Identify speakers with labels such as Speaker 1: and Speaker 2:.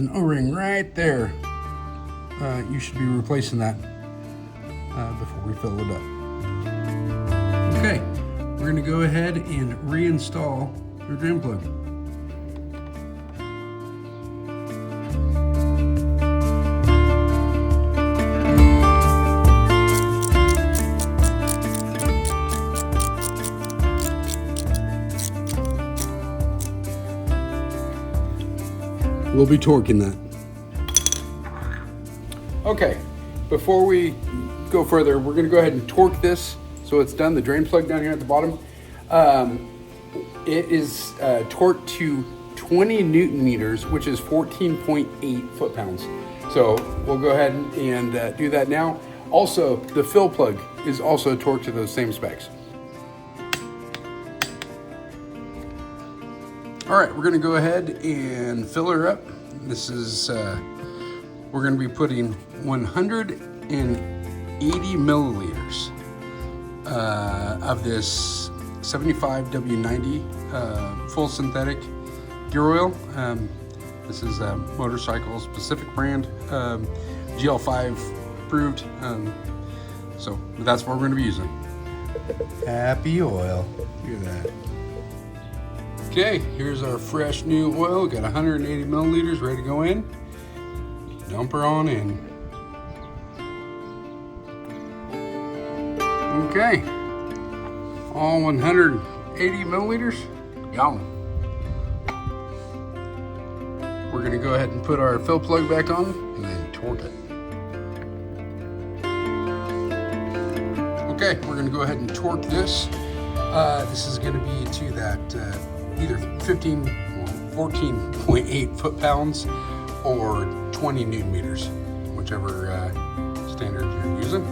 Speaker 1: an O-ring right there. You should be replacing that before we fill it up. Okay, we're going to go ahead and reinstall your drain plug. We'll be torquing that. Okay, before we go further, we're going to go ahead and torque this so it's done. The drain plug down here at the bottom, it is torqued to 20 Newton meters, which is 14.8 foot-pounds. So we'll go ahead and do that now. Also, the fill plug is also torqued to those same specs. All right, we're gonna go ahead and fill her up. This is, we're gonna be putting 180 milliliters of this 75W90 full synthetic gear oil. This is a motorcycle specific brand, GL5 approved. So that's what we're gonna be using. Happy oil, look at that. Okay, here's our fresh new oil. Got 180 milliliters ready to go in. Dump her on in. Okay, all 180 milliliters gone. We're gonna go ahead and put our fill plug back on and then torque it. Okay, we're gonna go ahead and torque this. This is gonna be to that either 14.8 foot-pounds or 20 Newton meters, whichever standard you're using.